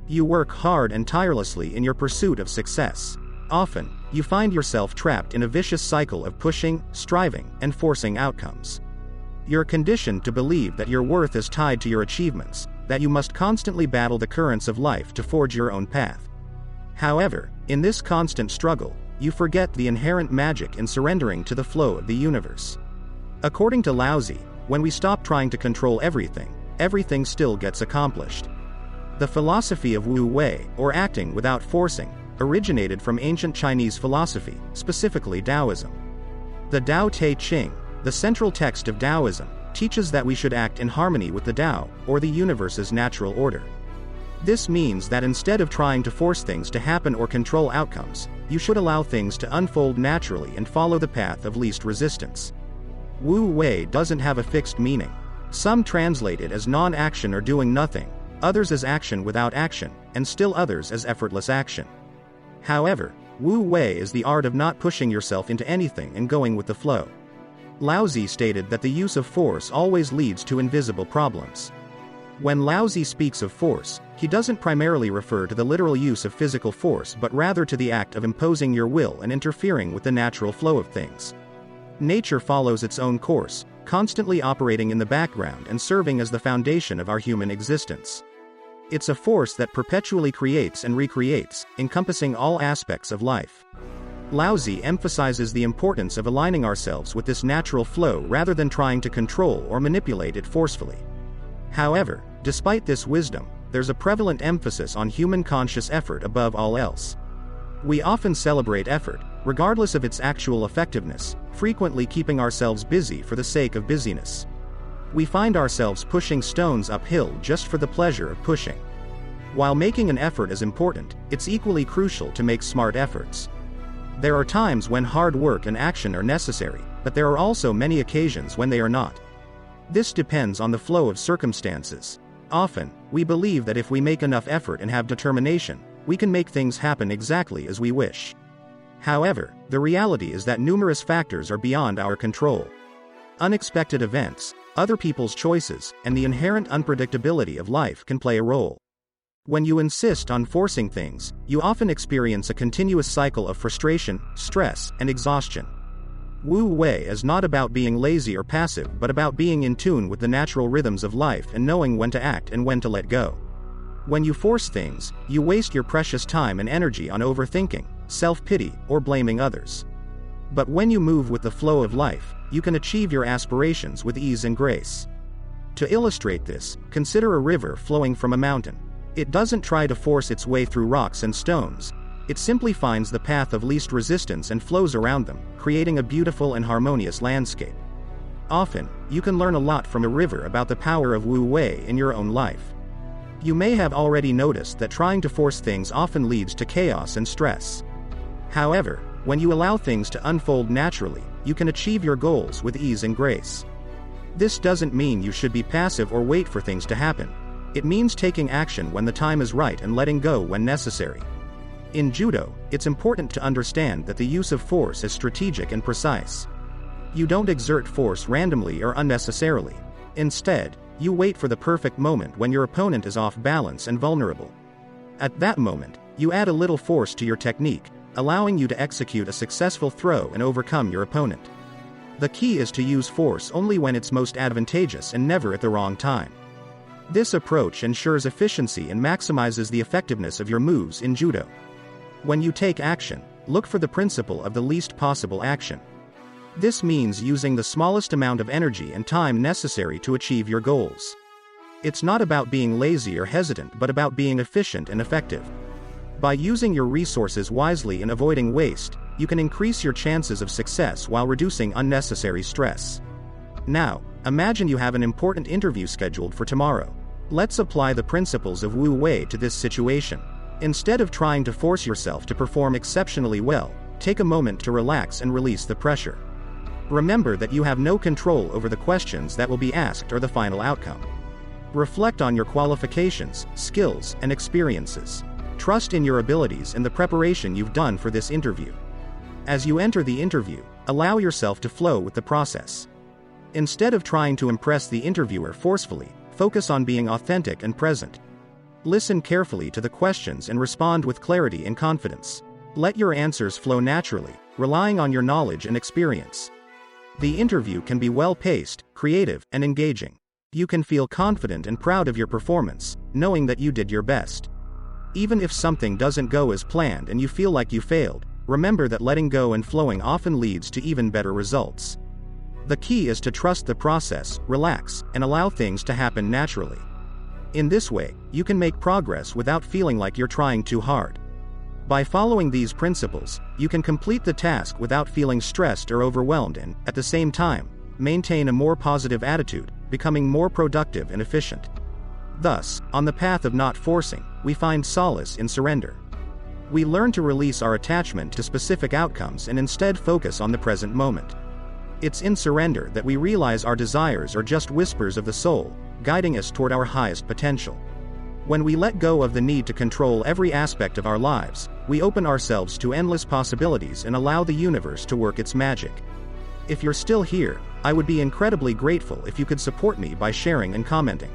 You work hard and tirelessly in your pursuit of success. Often, you find yourself trapped in a vicious cycle of pushing, striving, and forcing outcomes. You're conditioned to believe that your worth is tied to your achievements, that you must constantly battle the currents of life to forge your own path. However, in this constant struggle, you forget the inherent magic in surrendering to the flow of the universe. According to Laozi, when we stop trying to control everything, everything still gets accomplished. The philosophy of Wu Wei, or acting without forcing, originated from ancient Chinese philosophy, specifically Taoism. The Tao Te Ching, the central text of Taoism, teaches that we should act in harmony with the Tao, or the universe's natural order. This means that instead of trying to force things to happen or control outcomes, you should allow things to unfold naturally and follow the path of least resistance. Wu Wei doesn't have a fixed meaning. Some translate it as non-action or doing nothing, others as action without action, and still others as effortless action. However, Wu Wei is the art of not pushing yourself into anything and going with the flow. Laozi stated that the use of force always leads to invisible problems. When Laozi speaks of force, he doesn't primarily refer to the literal use of physical force but rather to the act of imposing your will and interfering with the natural flow of things. Nature follows its own course, constantly operating in the background and serving as the foundation of our human existence. It's a force that perpetually creates and recreates, encompassing all aspects of life. Laozi emphasizes the importance of aligning ourselves with this natural flow rather than trying to control or manipulate it forcefully. However, despite this wisdom, there's a prevalent emphasis on human conscious effort above all else. We often celebrate effort, regardless of its actual effectiveness, frequently keeping ourselves busy for the sake of busyness. We find ourselves pushing stones uphill just for the pleasure of pushing. While making an effort is important, it's equally crucial to make smart efforts. There are times when hard work and action are necessary, but there are also many occasions when they are not. This depends on the flow of circumstances. Often, we believe that if we make enough effort and have determination, we can make things happen exactly as we wish. However, the reality is that numerous factors are beyond our control. Unexpected events, other people's choices, and the inherent unpredictability of life can play a role. When you insist on forcing things, you often experience a continuous cycle of frustration, stress, and exhaustion. Wu Wei is not about being lazy or passive but about being in tune with the natural rhythms of life and knowing when to act and when to let go. When you force things, you waste your precious time and energy on overthinking, self-pity, or blaming others. But when you move with the flow of life, you can achieve your aspirations with ease and grace. To illustrate this, consider a river flowing from a mountain. It doesn't try to force its way through rocks and stones. It simply finds the path of least resistance and flows around them, creating a beautiful and harmonious landscape. Often, you can learn a lot from a river about the power of Wu Wei in your own life. You may have already noticed that trying to force things often leads to chaos and stress. However, when you allow things to unfold naturally, you can achieve your goals with ease and grace. This doesn't mean you should be passive or wait for things to happen. It means taking action when the time is right and letting go when necessary. In Judo, it's important to understand that the use of force is strategic and precise. You don't exert force randomly or unnecessarily. Instead, you wait for the perfect moment when your opponent is off balance and vulnerable. At that moment, you add a little force to your technique, allowing you to execute a successful throw and overcome your opponent. The key is to use force only when it's most advantageous and never at the wrong time. This approach ensures efficiency and maximizes the effectiveness of your moves in Judo. When you take action, look for the principle of the least possible action. This means using the smallest amount of energy and time necessary to achieve your goals. It's not about being lazy or hesitant but about being efficient and effective. By using your resources wisely and avoiding waste, you can increase your chances of success while reducing unnecessary stress. Now, imagine you have an important interview scheduled for tomorrow. Let's apply the principles of Wu Wei to this situation. Instead of trying to force yourself to perform exceptionally well, take a moment to relax and release the pressure. Remember that you have no control over the questions that will be asked or the final outcome. Reflect on your qualifications, skills, and experiences. Trust in your abilities and the preparation you've done for this interview. As you enter the interview, allow yourself to flow with the process. Instead of trying to impress the interviewer forcefully, focus on being authentic and present. Listen carefully to the questions and respond with clarity and confidence. Let your answers flow naturally, relying on your knowledge and experience. The interview can be well-paced, creative, and engaging. You can feel confident and proud of your performance, knowing that you did your best. Even if something doesn't go as planned and you feel like you failed, remember that letting go and flowing often leads to even better results. The key is to trust the process, relax, and allow things to happen naturally. In this way, you can make progress without feeling like you're trying too hard. By following these principles, you can complete the task without feeling stressed or overwhelmed and, at the same time, maintain a more positive attitude, becoming more productive and efficient. Thus, on the path of not forcing, we find solace in surrender. We learn to release our attachment to specific outcomes and instead focus on the present moment. It's in surrender that we realize our desires are just whispers of the soul, guiding us toward our highest potential. When we let go of the need to control every aspect of our lives, we open ourselves to endless possibilities and allow the universe to work its magic. If you're still here, I would be incredibly grateful if you could support me by sharing and commenting.